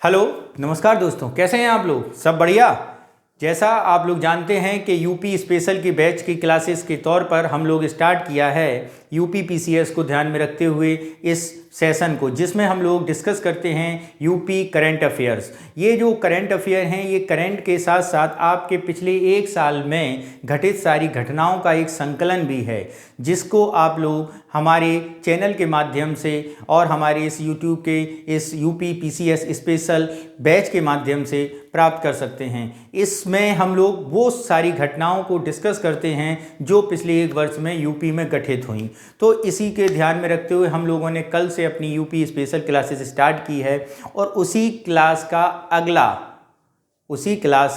Hello, नमस्कार दोस्तों, कैसे हैं आप लोग? सब बढ़िया। जैसा आप लोग जानते हैं कि यूपी स्पेशल की बैच की क्लासेस के तौर पर हम लोग स्टार्ट किया है यूपी पीसीएस को ध्यान में रखते हुए इस सेशन को, जिसमें हम लोग डिस्कस करते हैं यूपी करंट अफेयर्स। ये जो करंट अफेयर हैं, ये करंट के साथ साथ आपके पिछले एक साल में घटित सारी घटनाओं का एक संकलन भी है, जिसको आप लोग हमारे चैनल के माध्यम से और हमारे इस यूट्यूब के इस यूपी पीसीएस स्पेशल बैच के माध्यम से प्राप्त कर सकते हैं। इसमें हम लोग वो सारी घटनाओं को डिस्कस करते हैं जो पिछले एक वर्ष में यूपी में घटित हुई। तो इसी के ध्यान में रखते हुए हम लोगों ने कल से अपनी यूपी स्पेशल क्लासेस स्टार्ट की है और उसी क्लास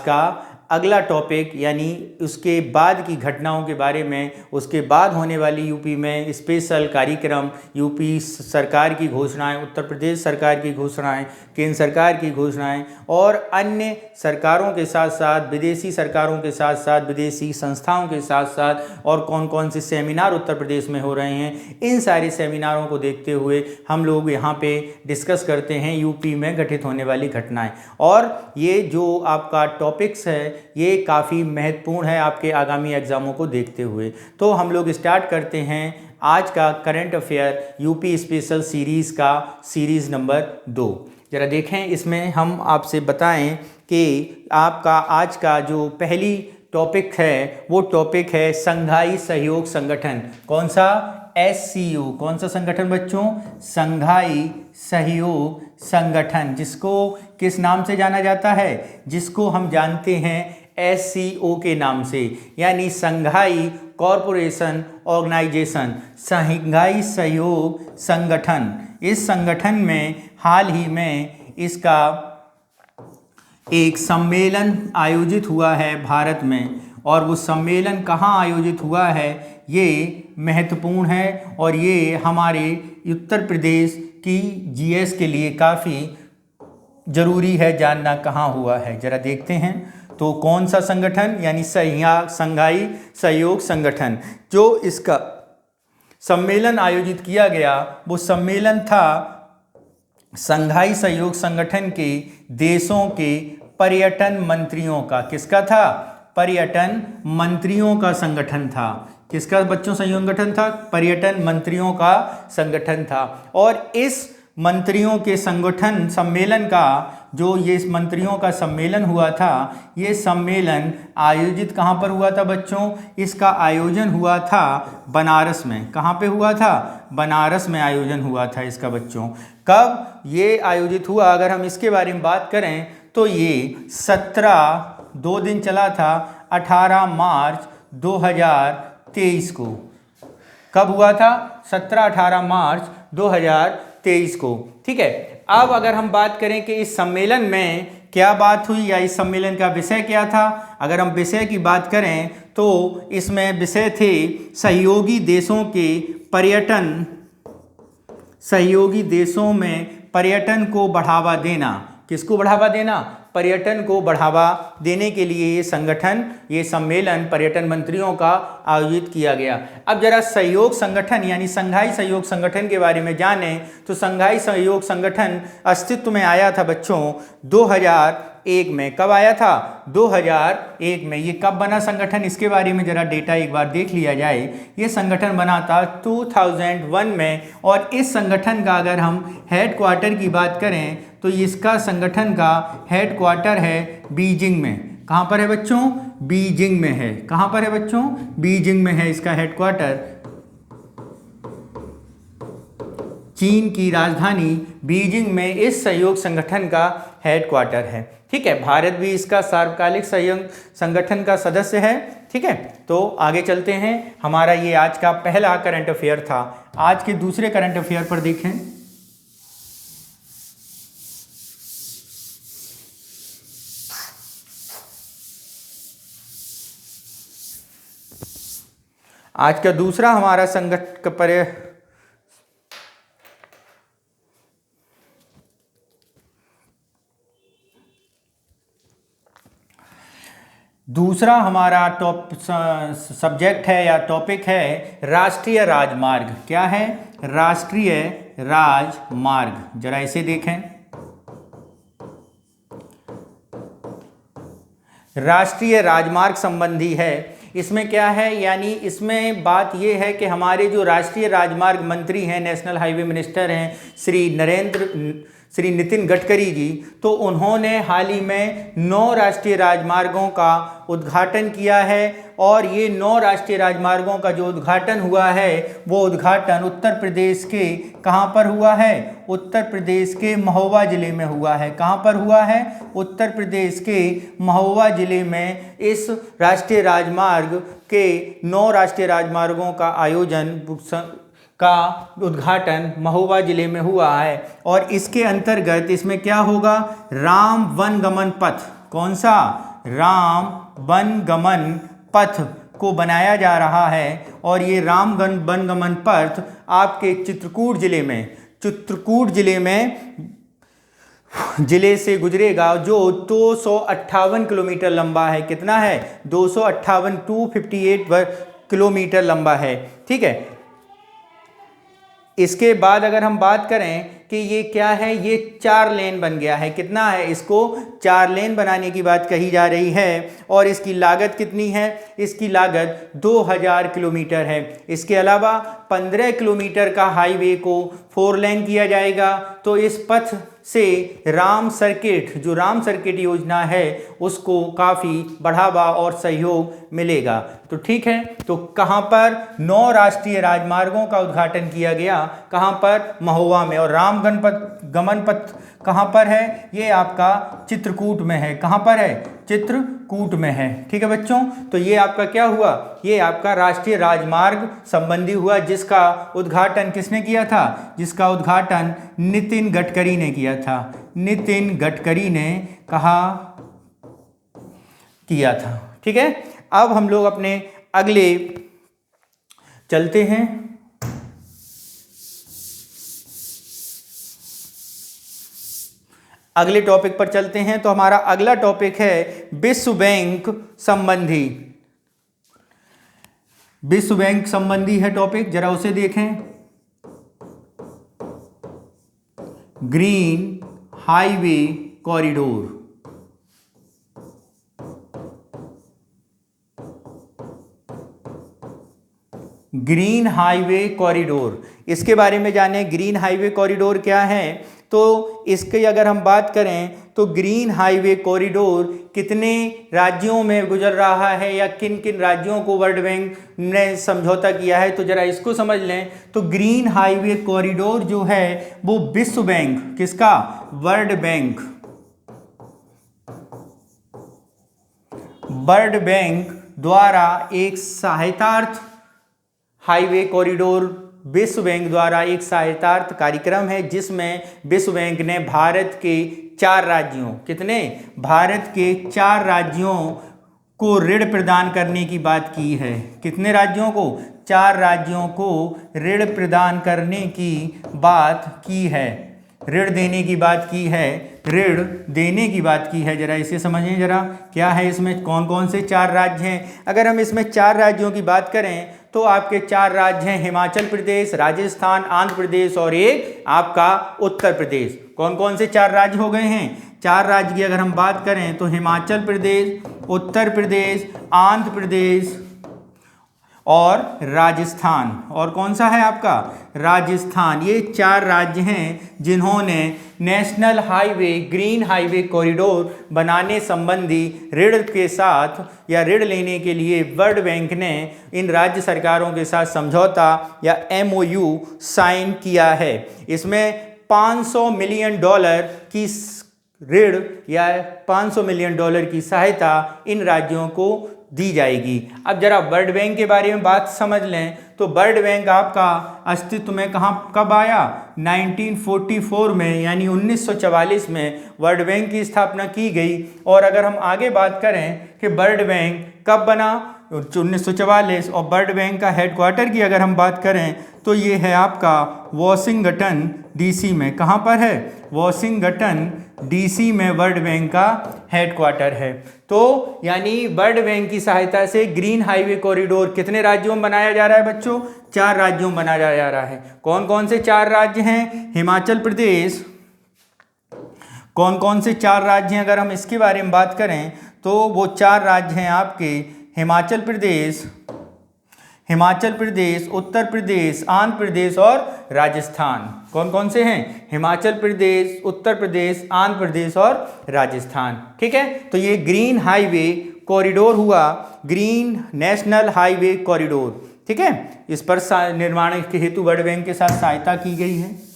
का अगला टॉपिक यानी उसके बाद की घटनाओं के बारे में, उसके बाद होने वाली यूपी में स्पेशल कार्यक्रम, यूपी सरकार की घोषणाएं, उत्तर प्रदेश सरकार की घोषणाएं, केंद्र सरकार की घोषणाएं और अन्य सरकारों के साथ साथ विदेशी सरकारों के साथ साथ विदेशी संस्थाओं के साथ साथ और कौन कौन से सेमिनार उत्तर प्रदेश में हो रहे हैं, इन सारे सेमिनारों को देखते हुए हम लोग यहाँ पे डिस्कस करते हैं यूपी में घटित होने वाली घटनाएं। और ये जो आपका टॉपिक्स है ये काफ़ी महत्वपूर्ण है आपके आगामी एग्जामों को देखते हुए। तो हम लोग स्टार्ट करते हैं आज का current affair UP special series का सीरीज़ नंबर 2। ज़रा देखें, इसमें हम आपसे बताएं कि आपका आज का जो पहली टॉपिक है वो टॉपिक है संघाई सहयोग संगठन। कौन सा? SCO। कौन सा संगठन बच्चों? संघाई सहयोग संगठन, जिसको किस नाम से जाना जाता है? जिसको हम जानते हैं SCO के नाम से, यानी संघाई कॉरपोरेशन ऑर्गेनाइजेशन, संघाई सहयोग संगठन। इस संगठन में हाल ही में इसका एक सम्मेलन आयोजित हुआ है भारत में, और वो सम्मेलन कहाँ आयोजित हुआ है ये महत्वपूर्ण है और ये हमारे उत्तर प्रदेश की जीएस के लिए काफ़ी ज़रूरी है जानना कहाँ हुआ है। ज़रा देखते हैं तो कौन सा संगठन, यानी संघाई सहयोग संगठन। जो इसका सम्मेलन आयोजित किया गया वो सम्मेलन था संघाई सहयोग संगठन के देशों के पर्यटन मंत्रियों का। किसका था? पर्यटन मंत्रियों का संगठन था। किसका बच्चों संगठन था? पर्यटन मंत्रियों का संगठन था। और इस मंत्रियों के संगठन सम्मेलन का जो ये मंत्रियों का सम्मेलन हुआ था, ये सम्मेलन आयोजित कहाँ पर हुआ था बच्चों? इसका आयोजन हुआ था बनारस में। कहाँ पे हुआ था? बनारस में आयोजन हुआ था इसका बच्चों। कब ये आयोजित हुआ, अगर हम इसके बारे में बात करें तो ये 2 दिन चला था, 18 मार्च 2023 को। कब हुआ था? 17-18 मार्च 2023 को। ठीक है। अब अगर हम बात करें कि इस सम्मेलन में क्या बात हुई या इस सम्मेलन का विषय क्या था, अगर हम विषय की बात करें तो इसमें विषय थे सहयोगी देशों के पर्यटन, सहयोगी देशों में पर्यटन को बढ़ावा देना। किसको बढ़ावा देना? पर्यटन को बढ़ावा देने के लिए ये संगठन, ये सम्मेलन पर्यटन मंत्रियों का आयोजित किया गया। अब जरा सहयोग संगठन यानी संघाई सहयोग संगठन के बारे में जानें तो संघाई सहयोग संगठन अस्तित्व में आया था बच्चों 2001 में। कब आया था? 2001 में। ये कब बना संगठन, इसके बारे में जरा डेटा एक बार देख लिया जाए। ये संगठन बना था 2001 में, और इस संगठन का अगर हम हेड क्वार्टर की बात करें तो इसका संगठन का हेड क्वार्टर है बीजिंग में। कहाँ पर है बच्चों? बीजिंग में है। कहाँ पर है बच्चों? बीजिंग में है इसका हेड क्वार्टर। चीन की राजधानी बीजिंग में इस सहयोग संगठन का हेड क्वार्टर है। ठीक है। भारत भी इसका सार्वकालिक सहयोग संगठन का सदस्य है। ठीक है। तो आगे चलते हैं। हमारा ये आज का पहला करंट अफेयर था। आज के दूसरे करंट अफेयर पर देखें। आज का दूसरा हमारा दूसरा हमारा सब्जेक्ट है या टॉपिक है राष्ट्रीय राजमार्ग। क्या है? राष्ट्रीय राजमार्ग। जरा इसे देखें। राष्ट्रीय राजमार्ग संबंधी है। इसमें क्या है, यानी इसमें बात ये है कि हमारे जो राष्ट्रीय राजमार्ग मंत्री हैं, नेशनल हाईवे मिनिस्टर हैं, श्री नितिन गडकरी जी, तो उन्होंने हाल ही में 9 राष्ट्रीय राजमार्गों का उद्घाटन किया है। और ये 9 राष्ट्रीय राजमार्गों का जो उद्घाटन हुआ है वो उद्घाटन उत्तर प्रदेश के कहाँ पर हुआ है? उत्तर प्रदेश के महोबा ज़िले में हुआ है। कहाँ पर हुआ है? उत्तर प्रदेश के महोबा ज़िले में इस राष्ट्रीय राजमार्ग के 9 राष्ट्रीय राजमार्गों का आयोजन का उद्घाटन महोबा ज़िले में हुआ है। और इसके अंतर्गत इसमें क्या होगा? राम वन गमन पथ। कौन सा? राम वन गमन पथ को बनाया जा रहा है। और ये राम वन गमन पथ आपके चित्रकूट ज़िले से गुजरेगा, जो 258 किलोमीटर लंबा है। कितना है? 258 258 किलोमीटर लंबा है। ठीक है। इसके बाद अगर हम बात करें कि ये क्या है, ये 4 लेन बन गया है। कितना है? इसको 4 लेन बनाने की बात कही जा रही है। और इसकी लागत कितनी है? इसकी लागत 2000 किलोमीटर है। इसके अलावा 15 किलोमीटर का हाईवे को 4 लेन किया जाएगा। तो इस पथ से राम सर्किट योजना है उसको काफ़ी बढ़ावा और सहयोग मिलेगा। तो ठीक है, तो कहाँ पर 9 राष्ट्रीय राजमार्गों का उद्घाटन किया गया? कहाँ पर? महोबा में। और राम गमन पथ कहाँ पर है? ये आपका चित्रकूट में है। कहाँ पर है? चित्रकूट में है। ठीक है बच्चों, तो ये आपका क्या हुआ? ये आपका राष्ट्रीय राजमार्ग संबंधी हुआ, जिसका उद्घाटन किसने किया था? जिसका उद्घाटन नितिन गडकरी ने किया था। नितिन गडकरी ने किया था। ठीक है, अब हम लोग अपने अगले चलते हैं। अगले टॉपिक पर चलते हैं। तो हमारा अगला टॉपिक है विश्व बैंक संबंधी है टॉपिक, जरा उसे देखें। Green highway corridor. Green highway corridor, इसके बारे में जाने। ग्रीन हाईवे कॉरिडोर क्या है? तो इसके अगर हम बात करें तो ग्रीन हाईवे कॉरिडोर कितने राज्यों में गुजर रहा है, या किन किन राज्यों को वर्ल्ड बैंक ने समझौता किया है, तो जरा इसको समझ लें। तो ग्रीन हाईवे कॉरिडोर जो है वो विश्व बैंक, किसका? वर्ल्ड बैंक द्वारा एक सहायतार्थ हाईवे कॉरिडोर, विश्व बैंक द्वारा एक सहायतार्थ कार्यक्रम है, जिसमें विश्व बैंक ने भारत के 4 राज्यों, कितने? भारत के 4 राज्यों को ऋण प्रदान करने की बात की है। कितने राज्यों को? 4 राज्यों को ऋण प्रदान करने की बात की है। ऋण देने की बात की है। जरा इसे समझें जरा, क्या है इसमें, कौन कौन से 4 राज्य हैं। अगर हम इसमें 4 राज्यों की बात करें तो आपके 4 राज्य हैं हिमाचल प्रदेश, राजस्थान, आंध्र प्रदेश और एक आपका उत्तर प्रदेश। कौन कौन से 4 राज्य हो गए हैं? 4 राज्य की अगर हम बात करें तो हिमाचल प्रदेश, उत्तर प्रदेश, आंध्र प्रदेश और राजस्थान। और कौन सा है आपका? राजस्थान। ये 4 राज्य हैं जिन्होंने national highway green highway corridor बनाने संबंधी ऋण के साथ या ऋण लेने के लिए वर्ल्ड बैंक ने इन राज्य सरकारों के साथ समझौता या MOU साइन किया है। इसमें $500 मिलियन की ऋण या $500 मिलियन की सहायता इन राज्यों को दी जाएगी। अब जरा वर्ल्ड बैंक के बारे में बात समझ लें। तो वर्ल्ड बैंक आपका अस्तित्व में कब आया? 1944 में, यानी 1944 में वर्ल्ड बैंक की स्थापना की गई। और अगर हम आगे बात करें कि वर्ल्ड बैंक कब बना, 1944। और वर्ल्ड बैंक का हेडक्वार्टर की अगर हम बात करें तो ये है आपका वॉशिंगटन DC में। कहाँ पर है? वॉशिंगटन DC में वर्ल्ड बैंक का हेडक्वार्टर है। तो यानी वर्ल्ड बैंक की सहायता से ग्रीन हाईवे कॉरिडोर कितने राज्यों में बनाया जा रहा है बच्चों? 4 राज्यों में बनाया जा रहा है। कौन कौन से 4 राज्य हैं? हिमाचल प्रदेश। कौन कौन से 4 राज्य हैं अगर हम इसके बारे में बात करें तो वो 4 राज्य हैं आपके हिमाचल प्रदेश, उत्तर प्रदेश, आंध्र प्रदेश और राजस्थान। कौन कौन से हैं? हिमाचल प्रदेश, उत्तर प्रदेश, आंध्र प्रदेश और राजस्थान। ठीक है, तो ये ग्रीन हाईवे कॉरिडोर हुआ, ग्रीन नेशनल हाईवे कॉरिडोर। ठीक है, इस पर निर्माण के हेतु वर्ल्ड बैंक के साथ सहायता की गई है।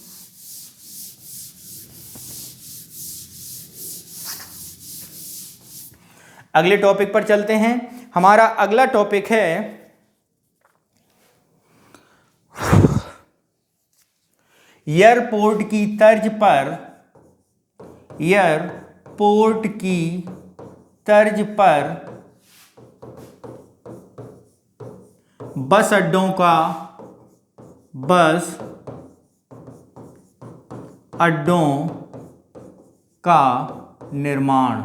अगले टॉपिक पर चलते हैं। हमारा अगला टॉपिक है एयरपोर्ट की तर्ज पर बस अड्डों का निर्माण।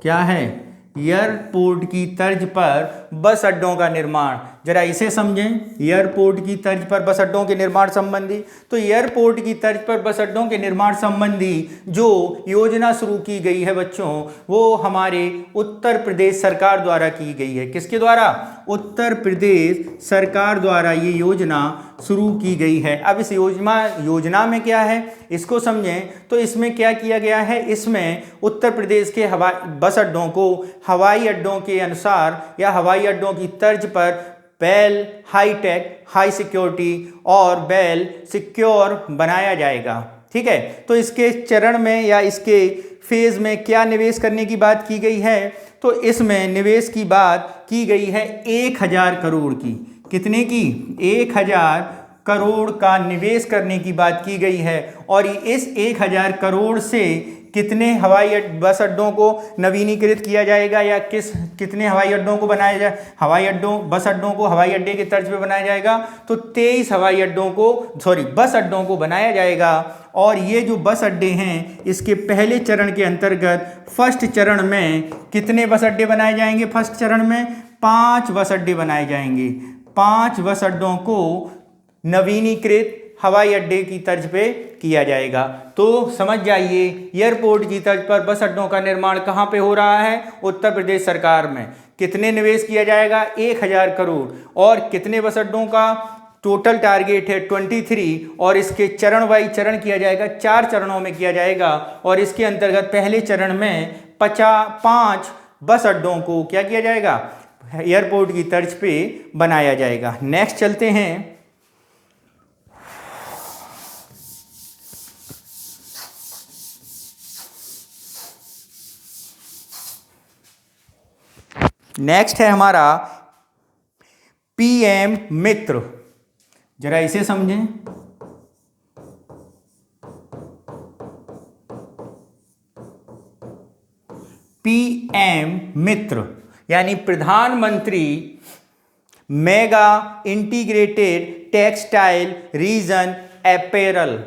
क्या है? एयरपोर्ट की तर्ज पर बस अड्डों का निर्माण। जरा इसे समझें, एयरपोर्ट की तर्ज पर बस अड्डों के निर्माण संबंधी। तो एयरपोर्ट की तर्ज पर बस अड्डों के निर्माण संबंधी जो योजना शुरू की गई है बच्चों, वो हमारे उत्तर प्रदेश सरकार द्वारा की गई है। किसके द्वारा? उत्तर प्रदेश सरकार द्वारा ये योजना शुरू की गई है। अब इस योजना में क्या है इसको समझें। तो इसमें क्या किया गया है, इसमें उत्तर प्रदेश के बस अड्डों को हवाई अड्डों के अनुसार या हवाई अड्डों की तर्ज पर वेल हाईटेक, हाई सिक्योरिटी और वेल सिक्योर बनाया जाएगा। ठीक है, तो इसके चरण में या इसके फेज में क्या निवेश करने की बात की गई है? तो इसमें निवेश की बात की गई है 1000 करोड़ की। कितने की? 1000 करोड़ का निवेश करने की बात की गई है। और इस 1000 करोड़ से कितने बस अड्डों को नवीनीकृत किया जाएगा या कितने हवाई अड्डों को बनाया जाए? बस अड्डों को हवाई अड्डे के तर्ज पे बनाया जाएगा। तो 23 बस अड्डों को बनाया जाएगा। और ये जो बस अड्डे हैं इसके पहले चरण के अंतर्गत फर्स्ट चरण में कितने बस अड्डे बनाए जाएंगे? फर्स्ट चरण में 5 बस अड्डे बनाए जाएंगे। 5 बस अड्डों को नवीनीकृत हवाई अड्डे की तर्ज पे किया जाएगा। तो समझ जाइए, एयरपोर्ट की तर्ज पर बस अड्डों का निर्माण कहाँ पे हो रहा है? उत्तर प्रदेश सरकार में। कितने निवेश किया जाएगा? 1000 करोड़। और कितने बस अड्डों का टोटल टारगेट है? 23। और इसके चरण वाइज चरण किया जाएगा, 4 चरणों में किया जाएगा। और इसके अंतर्गत पहले चरण में 5 बस अड्डों को क्या किया जाएगा? एयरपोर्ट की तर्ज पे बनाया जाएगा। नेक्स्ट चलते हैं। नेक्स्ट है हमारा पीएम मित्र। जरा इसे समझें। पीएम मित्र यानी प्रधानमंत्री mega integrated textile reason apparel.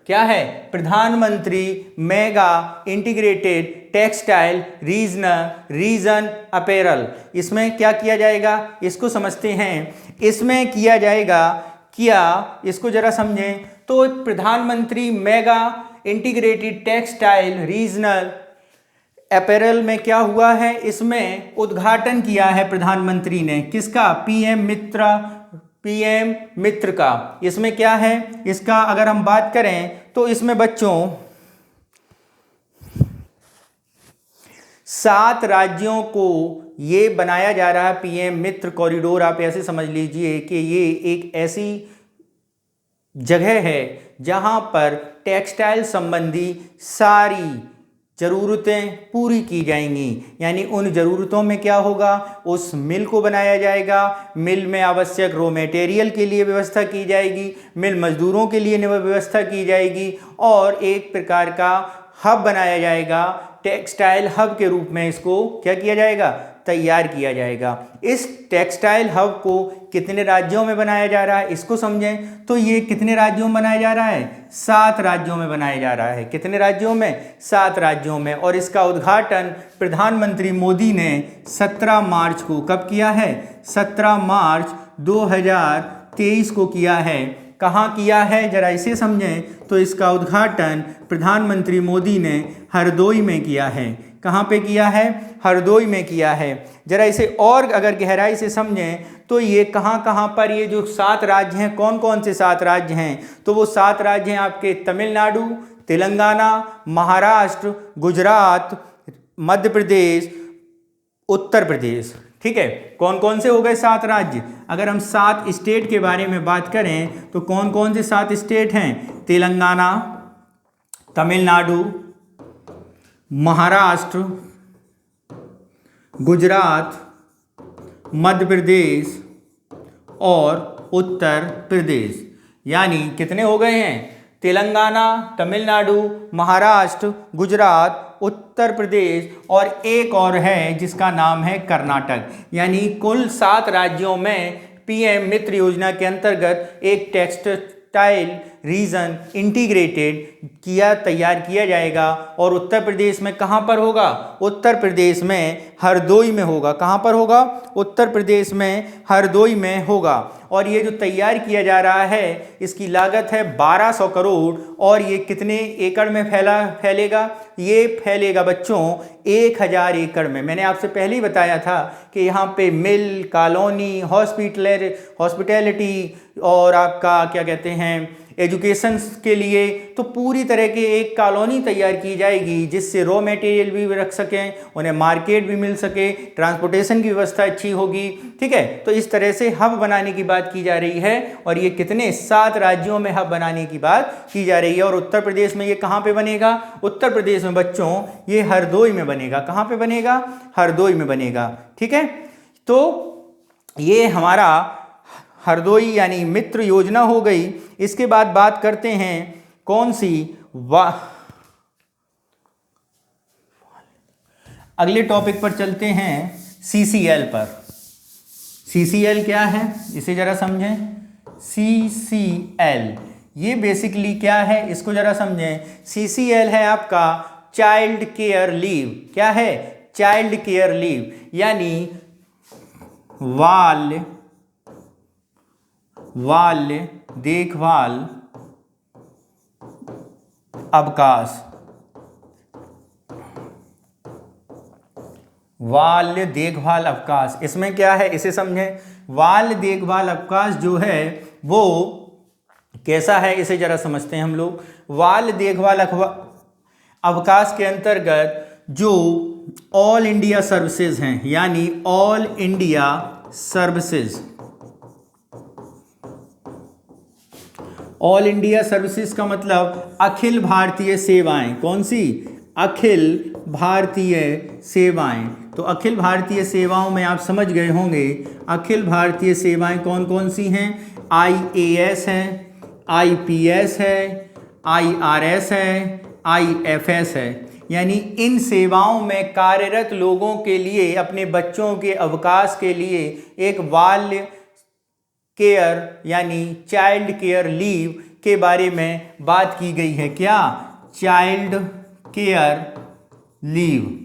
क्या है? प्रधानमंत्री mega integrated textile reason apparel. इसमें क्या किया जाएगा इसको समझते हैं। इसमें किया जाएगा क्या, इसको जरा समझें। तो प्रधानमंत्री mega integrated textile regional apparel में क्या हुआ है? इसमें उद्घाटन किया है प्रधानमंत्री ने। किसका? पीएम मित्र का। इसमें क्या है इसका अगर हम बात करें तो इसमें बच्चों 7 राज्यों को ये बनाया जा रहा है पीएम मित्र कॉरिडोर। आप ऐसे समझ लीजिए कि ये एक ऐसी जगह है जहां पर टेक्सटाइल संबंधी सारी ज़रूरतें पूरी की जाएंगी। यानी उन ज़रूरतों में क्या होगा? उस मिल को बनाया जाएगा। मिल में आवश्यक रॉ मटेरियल के लिए व्यवस्था की जाएगी, मिल मजदूरों के लिए व्यवस्था की जाएगी और एक प्रकार का हब बनाया जाएगा। टेक्सटाइल हब के रूप में इसको क्या किया जाएगा? तैयार किया जाएगा। इस टेक्सटाइल हब को कितने राज्यों में बनाया जा रहा है इसको समझें। तो ये कितने राज्यों में बनाया जा रहा है? 7 राज्यों में बनाया जा रहा है। कितने राज्यों में? 7 राज्यों में। और इसका उद्घाटन प्रधानमंत्री मोदी ने 17 मार्च को कब किया है? 17 मार्च 2023 को किया है। कहाँ किया है जरा इसे समझें। तो इसका उद्घाटन प्रधानमंत्री मोदी ने हरदोई में किया है। कहाँ पे किया है? हरदोई में किया है। जरा इसे और अगर गहराई से समझें तो ये कहाँ कहाँ पर, ये जो 7 राज्य हैं, कौन कौन से 7 राज्य हैं? तो वो 7 राज्य हैं आपके तमिलनाडु, तेलंगाना, महाराष्ट्र, गुजरात, मध्य प्रदेश, उत्तर प्रदेश। ठीक है, कौन कौन से हो गए 7 राज्य? अगर हम 7 स्टेट के बारे में बात करें तो कौन कौन से 7 स्टेट हैं? तेलंगाना, तमिलनाडु, महाराष्ट्र, गुजरात, मध्य प्रदेश और उत्तर प्रदेश। यानी कितने हो गए हैं? तेलंगाना, तमिलनाडु, महाराष्ट्र, गुजरात, उत्तर प्रदेश और एक और है जिसका नाम है कर्नाटक। यानी कुल 7 राज्यों में पीएम मित्र योजना के अंतर्गत एक टेक्सटाइल रीजन इंटीग्रेटेड तैयार किया जाएगा। और उत्तर प्रदेश में कहाँ पर होगा? उत्तर प्रदेश में हरदोई में होगा। कहाँ पर होगा? उत्तर प्रदेश में हरदोई में होगा। और ये जो तैयार किया जा रहा है इसकी लागत है 1200 करोड़। और ये कितने एकड़ में फैलेगा? ये फैलेगा बच्चों 1000 एकड़ में। मैंने आपसे पहले ही बताया था कि यहाँ पे मिल, कॉलोनी, हॉस्पिटैलिटी और आपका क्या कहते हैं एजुकेशन के लिए तो पूरी तरह की एक कॉलोनी तैयार की जाएगी जिससे रॉ मटेरियल भी रख सकें, उन्हें मार्केट भी मिल सके, ट्रांसपोर्टेशन की व्यवस्था अच्छी होगी। ठीक है, तो इस तरह से हब बनाने की बात की जा रही है। और ये कितने 7 राज्यों में हब बनाने की बात की जा रही है। और उत्तर प्रदेश में ये कहाँ पे बनेगा? उत्तर प्रदेश में बच्चों ये हरदोई में बनेगा। कहाँ पे बनेगा? हरदोई में बनेगा। ठीक है, तो ये हमारा हरदोई यानी मित्र योजना हो गई। इसके बाद बात करते हैं कौन सी? अगले टॉपिक पर चलते हैं CCL पर। CCL क्या है इसे जरा समझें। CCL ये बेसिकली क्या है इसको जरा समझें। CCL है आपका चाइल्ड केयर लीव। क्या है? चाइल्ड केयर लीव यानी बाल्य देखभाल अवकाश। बाल्य देखभाल अवकाश इसमें क्या है इसे समझें। बाल्य देखभाल अवकाश जो है वो कैसा है इसे जरा समझते हैं हम लोग। बाल्य देखभाल अवकाश के अंतर्गत जो ऑल इंडिया सर्विसेज हैं यानी all India services, all India services का मतलब अखिल भारतीय सेवाएं। कौन सी? अखिल भारतीय सेवाएं। तो अखिल भारतीय सेवाओं में आप समझ गए होंगे अखिल भारतीय सेवाएं कौन कौन सी हैं। IAS है, IPS है, IRS है, IFS है। यानी इन सेवाओं में कार्यरत लोगों के लिए अपने बच्चों के अवकाश के लिए एक बाल्य केयर यानी चाइल्ड केयर लीव के बारे में बात की गई है। क्या? Child care leave.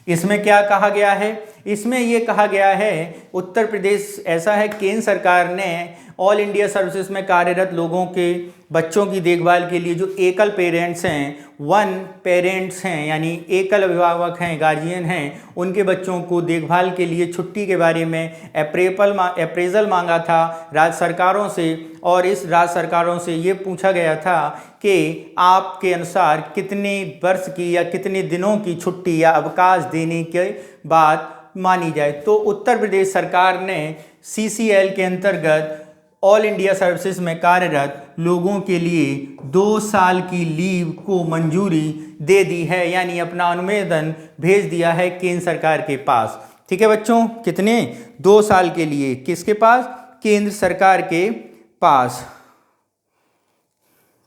इसमें क्या कहा गया है? इसमें यह कहा गया है उत्तर प्रदेश ऐसा है केंद्र सरकार ने ऑल इंडिया सर्विसेज में कार्यरत लोगों के बच्चों की देखभाल के लिए जो एकल पेरेंट्स हैं, वन पेरेंट्स हैं यानी एकल अभिभावक हैं, गार्जियन हैं, उनके बच्चों को देखभाल के लिए छुट्टी के बारे में अप्रेजल मांगा था राज्य सरकारों से। और इस राज्य सरकारों से ये पूछा गया था कि आपके अनुसार कितने वर्ष की या कितने दिनों की छुट्टी या अवकाश देने की बात मानी जाए। तो उत्तर प्रदेश सरकार ने CCL के अंतर्गत ऑल इंडिया सर्विसेज में कार्यरत लोगों के लिए 2 साल की लीव को मंजूरी दे दी है यानी अपना अनुमोदन भेज दिया है केंद्र सरकार के पास। ठीक है बच्चों, कितने? 2 साल के लिए। किसके पास? केंद्र सरकार के पास।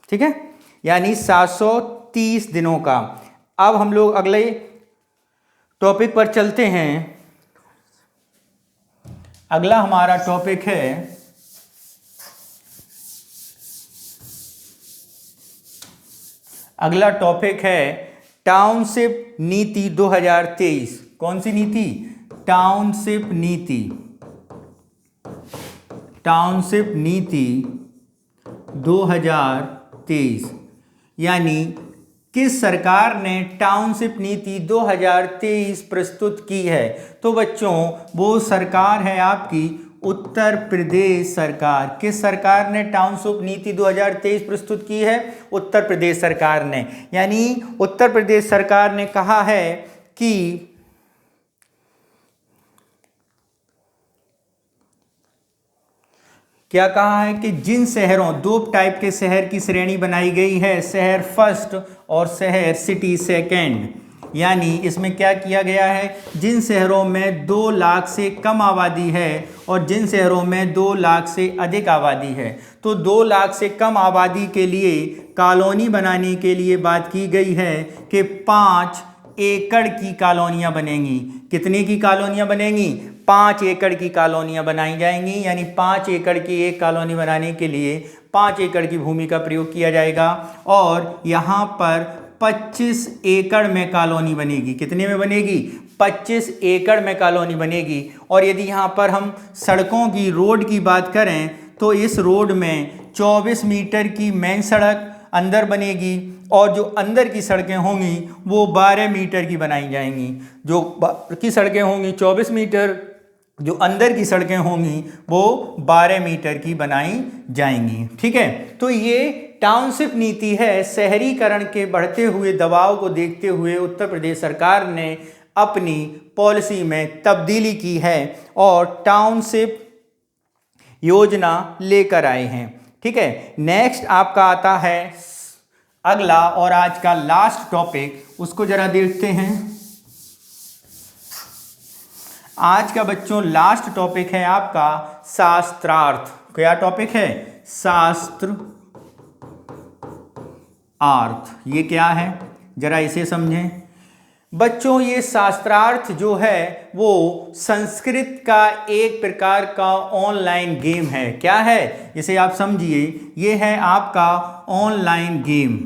ठीक है, यानी 730 दिनों का। अब हम लोग अगले टॉपिक पर चलते हैं। अगला हमारा टॉपिक है टाउनशिप नीति 2023। कौन सी नीति? टाउनशिप नीति। टाउनशिप नीति 2023 यानी किस सरकार ने टाउनशिप नीति 2023 प्रस्तुत की है? तो बच्चों वो सरकार है आपकी उत्तर प्रदेश सरकार। किस सरकार ने टाउनशिप नीति 2023 प्रस्तुत की है? उत्तर प्रदेश सरकार ने। यानी उत्तर प्रदेश सरकार ने कहा है कि क्या कहा है कि जिन शहरों, दो टाइप के शहर की श्रेणी बनाई गई है, शहर फर्स्ट और शहर सिटी सेकेंड। यानी इसमें क्या किया गया है, जिन शहरों में 2 लाख से कम आबादी है और जिन शहरों में 2 लाख से अधिक आबादी है, तो 2 लाख से कम आबादी के लिए कॉलोनी बनाने के लिए बात की गई है कि 5 एकड़ की कॉलोनियाँ बनेंगी। कितने की कॉलोनियाँ बनेंगी? 5 एकड़ की कॉलोनियाँ बनाई जाएंगी। यानी 5 एकड़ की एक कॉलोनी बनाने के लिए 5 एकड़ की भूमि का प्रयोग किया जाएगा और यहाँ पर 25 एकड़ में कॉलोनी बनेगी। कितने में बनेगी? 25 एकड़ में कॉलोनी बनेगी। और यदि यहाँ पर हम सड़कों की, रोड की बात करें तो इस रोड में 24 मीटर की मेन सड़क अंदर बनेगी और जो अंदर की सड़कें होंगी वो 12 मीटर की बनाई जाएंगी। जो बाहर की सड़कें होंगी 24 मीटर, जो अंदर की सड़कें होंगी वो 12 मीटर की बनाई जाएंगी। ठीक है, तो ये टाउनशिप नीति है। शहरीकरण के बढ़ते हुए दबाव को देखते हुए उत्तर प्रदेश सरकार ने अपनी पॉलिसी में तब्दीली की है और टाउनशिप योजना लेकर आए हैं। ठीक है, नेक्स्ट आपका आता है अगला और आज का लास्ट टॉपिक, उसको जरा देखते हैं। आज का बच्चों लास्ट टॉपिक है आपका शास्त्रार्थ। क्या टॉपिक है? शास्त्र अर्थ। ये क्या है जरा इसे समझें बच्चों। ये शास्त्रार्थ जो है वो संस्कृत का एक प्रकार का ऑनलाइन गेम है। क्या है? इसे आप समझिए, ये है आपका ऑनलाइन गेम।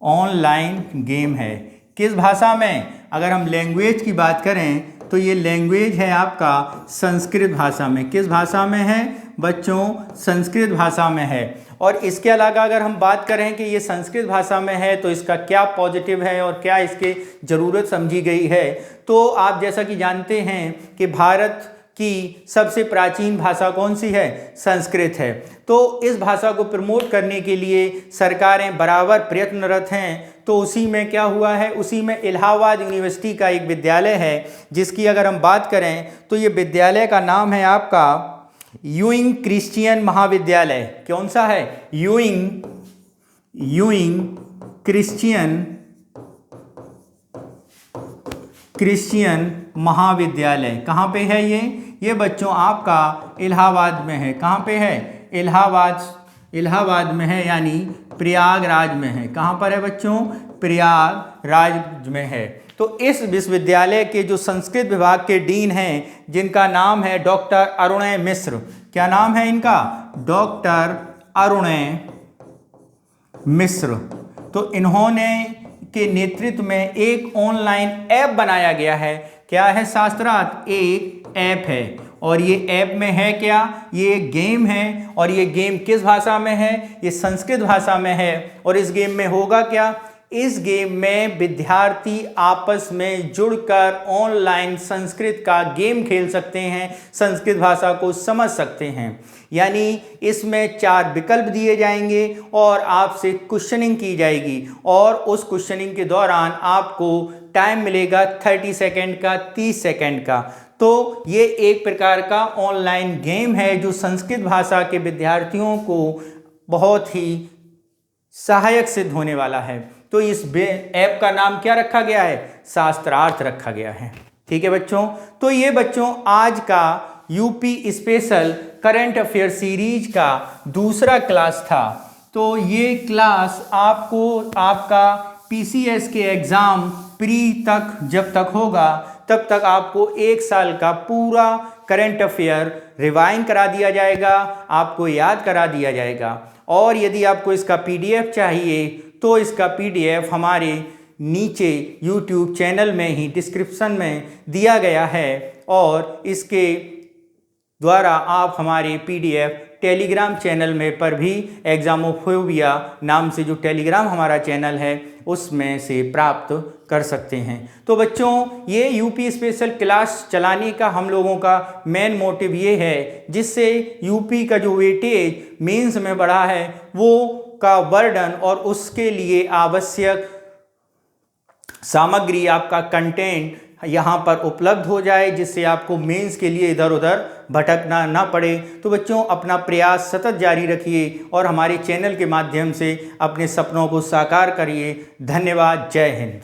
ऑनलाइन गेम है किस भाषा में? अगर हम लैंग्वेज की बात करें तो ये लैंग्वेज है आपका संस्कृत भाषा में। किस भाषा में है बच्चों? संस्कृत भाषा में है। और इसके अलावा अगर हम बात करें कि ये संस्कृत भाषा में है तो इसका क्या पॉजिटिव है और क्या इसके ज़रूरत समझी गई है, तो आप जैसा कि जानते हैं कि भारत की सबसे प्राचीन भाषा कौन सी है? संस्कृत है। तो इस भाषा को प्रमोट करने के लिए सरकारें बराबर प्रयत्नरत हैं। तो उसी में क्या हुआ है, उसी में इलाहाबाद यूनिवर्सिटी का एक विद्यालय है जिसकी अगर हम बात करें तो ये विद्यालय का नाम है आपका यूइंग क्रिश्चियन महाविद्यालय। कौन सा है? यूइंग क्रिश्चियन महाविद्यालय। कहाँ पे है ये बच्चों आपका इलाहाबाद में है। कहाँ पे है? इलाहाबाद में है, यानी प्रयागराज में है। कहाँ पर है बच्चों? प्रयागराज में है। तो इस विश्वविद्यालय के जो संस्कृत विभाग के डीन हैं जिनका नाम है डॉक्टर अरुणय मिश्र। क्या नाम है इनका? डॉक्टर अरुणय मिश्र। तो इन्होंने के नेतृत्व में एक ऑनलाइन ऐप बनाया गया है। क्या है? शास्त्रार्थ एक ऐप है और ये ऐप में है क्या? ये गेम है और ये गेम किस भाषा में है? ये संस्कृत भाषा में है। और इस गेम में होगा क्या? इस गेम में विद्यार्थी आपस में जुड़कर ऑनलाइन संस्कृत का गेम खेल सकते हैं, संस्कृत भाषा को समझ सकते हैं। यानी इसमें 4 विकल्प दिए जाएंगे और आपसे क्वेश्चनिंग की जाएगी और उस क्वेश्चनिंग के दौरान आपको टाइम मिलेगा 30 सेकेंड का, 30 सेकेंड का। तो ये एक प्रकार का ऑनलाइन गेम है जो संस्कृत भाषा के विद्यार्थियों को बहुत ही सहायक सिद्ध होने वाला है। तो इस ऐप का नाम क्या रखा गया है? शास्त्रार्थ रखा गया है। ठीक है बच्चों, तो ये बच्चों आज का UP special current affair series का दूसरा क्लास था। तो ये क्लास आपको आपका पीसीएस के एग्ज़ाम प्री तक जब तक होगा तब तक आपको 1 साल का पूरा करंट अफेयर रिवाइंड करा दिया जाएगा, आपको याद करा दिया जाएगा। और यदि आपको इसका पीडीएफ चाहिए तो इसका पीडीएफ हमारे नीचे यूट्यूब चैनल में ही डिस्क्रिप्शन में दिया गया है और इसके द्वारा आप हमारे पीडीएफ टेलीग्राम चैनल में पर भी एग्जामोफोबिया नाम से जो टेलीग्राम हमारा चैनल है उसमें से प्राप्त कर सकते हैं। तो बच्चों, ये यूपी स्पेशल क्लास चलाने का हम लोगों का मेन मोटिव ये है जिससे यूपी का जो वेटेज मेंस में बढ़ा है वो का बर्डन और उसके लिए आवश्यक सामग्री, आपका कंटेंट यहाँ पर उपलब्ध हो जाए, जिससे आपको मेंस के लिए इधर उधर भटकना ना पड़े। तो बच्चों, अपना प्रयास सतत जारी रखिए और हमारे चैनल के माध्यम से अपने सपनों को साकार करिए। धन्यवाद। जय हिंद।